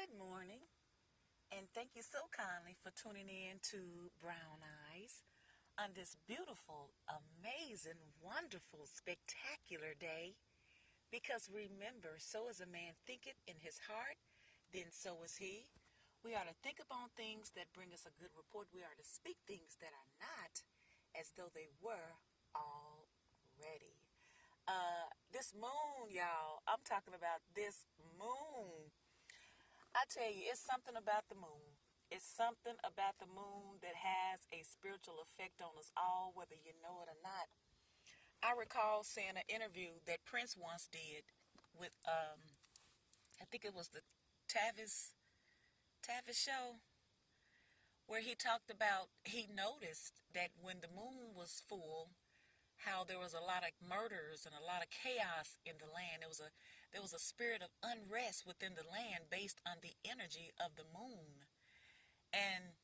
Good morning, and thank you so kindly for tuning in to Brown Eyes on this beautiful, amazing, wonderful, spectacular day. Because remember, so is a man thinketh in his heart, then so is he. We are to think upon things that bring us a good report. We are to speak things that are not as though they were already. This moon, y'all, I'm talking about this moon. I tell you, it's something about the moon. It's something about the moon that has a spiritual effect on us all, whether you know it or not. I recall seeing an interview that Prince once did with, I think it was the Tavis show, where he talked about he noticed that when the moon was full, how there was a lot of murders and a lot of chaos in the land. There was a spirit of unrest within the land based on the energy of the moon. And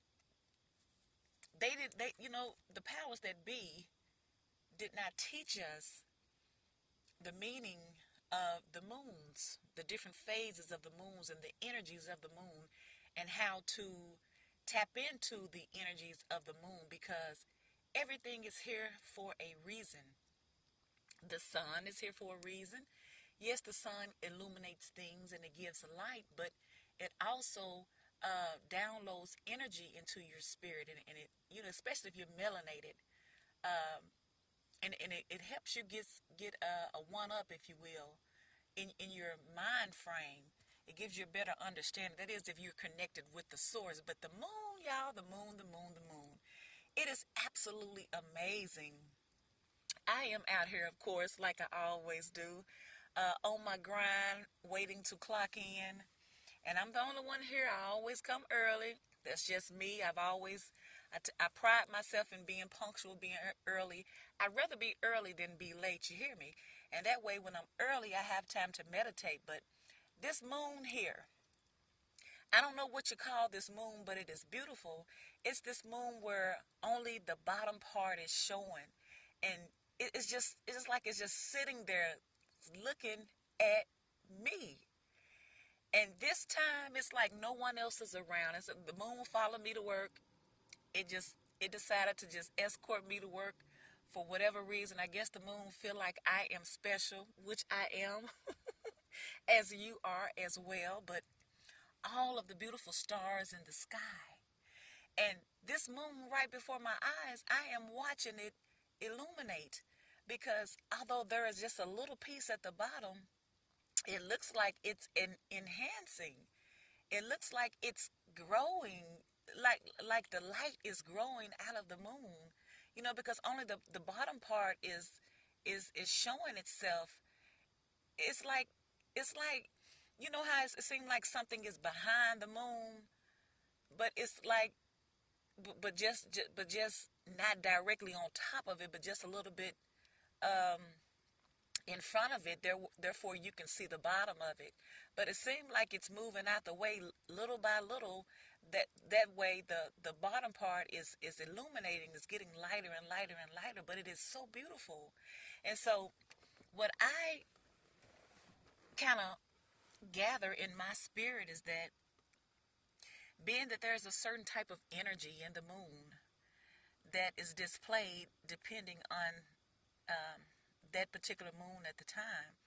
the powers that be did not teach us the meaning of the moons, the different phases of the moons and the energies of the moon, and how to tap into the energies of the moon, because everything is here for a reason. The sun is here for a reason. Yes, the sun illuminates things and it gives light, but it also downloads energy into your spirit, and it, especially if you're melanated, um, and it helps you get a one up, if you will, in your mind frame. It gives you a better understanding. That is, if you're connected with the source. But the moon, y'all, the moon, the moon, the moon. It is absolutely amazing. I am out here, of course, like I always do, on my grind, waiting to clock in. And I'm the only one here. I always come early. That's just me. I pride myself in being punctual, being early. I'd rather be early than be late, you hear me? And that way, when I'm early, I have time to meditate. But this moon here, I don't know what you call this moon, but it is beautiful. It's this moon where only the bottom part is showing. And it's just like it's just sitting there looking at me. And this time, it's like no one else is around. The moon followed me to work. It decided to just escort me to work for whatever reason. I guess the moon feel like I am special, which I am, as you are as well. But all of the beautiful stars in the sky, and this moon right before my eyes, I am watching it illuminate, because although there is just a little piece at the bottom, it looks like it's enhancing. It looks like it's growing, like the light is growing out of the moon, because only the bottom part is showing itself. It's like how it seems like something is behind the moon, but it's like, but just not directly on top of it, but just a little bit um in front of it. Therefore you can see the bottom of it, but it seemed like it's moving out the way little by little. That way the bottom part is illuminating, is getting lighter and lighter and lighter, but it is so beautiful. And so what I kind of gather in my spirit is that, being that there's a certain type of energy in the moon that is displayed depending on that particular moon at the time.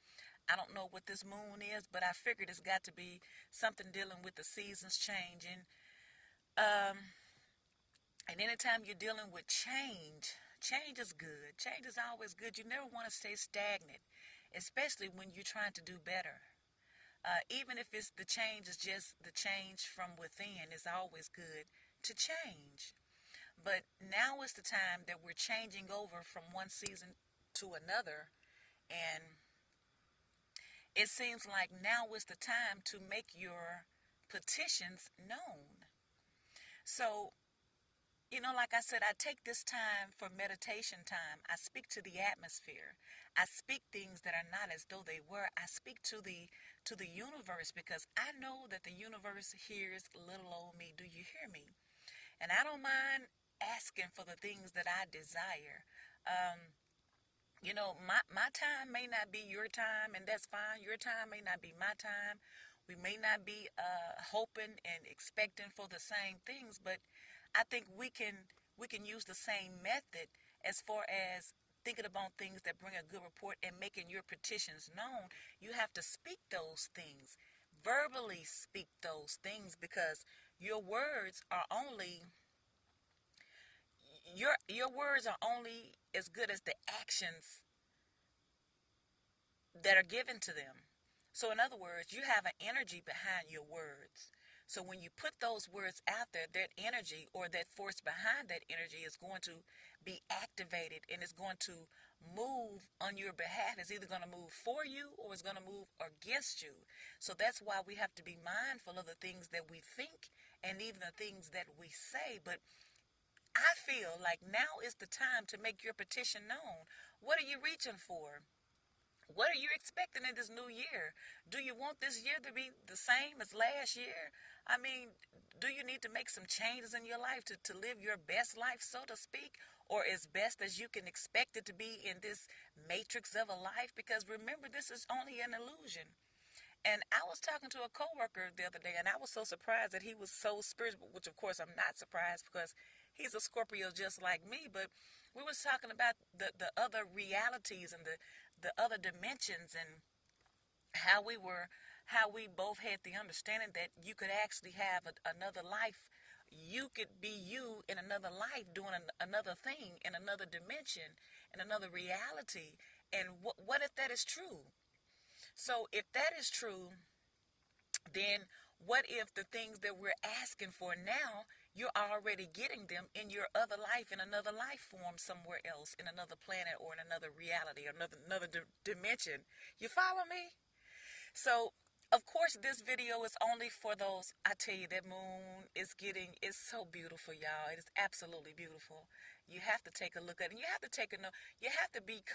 I don't know what this moon is, but I figured it's got to be something dealing with the seasons changing. Um, and anytime you're dealing with change, change is good. Change is always good. You never want to stay stagnant, especially when you're trying to do better. Even if it's the change is just the change from within, it's always good to change. But now is the time that we're changing over from one season to another, and it seems like now is the time to make your petitions known. So, like I said, I take this time for meditation time. I speak to the atmosphere. I speak things that are not as though they were. I speak to the universe, because I know that the universe hears little old me. Do you hear me? And I don't mind asking for the things that I desire. Um, my time may not be your time, and that's fine. Your time may not be my time. We may not be hoping and expecting for the same things, but I think we can use the same method as far as thinking about things that bring a good report and making your petitions known. You have to speak those things, verbally speak those things, because your words are only your words are only as good as the actions that are given to them. So, in other words, you have an energy behind your words. So, when you put those words out there, that energy or that force behind that energy is going to be activated and it's going to move on your behalf. It's either going to move for you or it's going to move against you. So, that's why we have to be mindful of the things that we think and even the things that we say. But I feel like now is the time to make your petition known. What are you reaching for? What are you expecting in this new year? Do you want this year to be the same as last year? I mean, do you need to make some changes in your life to live your best life, so to speak, or as best as you can expect it to be in this matrix of a life? Because remember, this is only an illusion. And I was talking to a coworker the other day, and I was so surprised that he was so spiritual, which of course I'm not surprised because he's a Scorpio just like me. But we was talking about the other realities and the other dimensions and how we both had the understanding that you could actually have another life. You could be you in another life doing another thing in another dimension, in another reality. And what if that is true? So if that is true, then what if the things that we're asking for now, you're already getting them in your other life, in another life form somewhere else, in another planet or in another reality or another dimension? You follow me? So, of course, this video is only for those. I tell you, that moon is so beautiful, y'all. It is absolutely beautiful. You have to take a look at it. You have to take a note. You have to be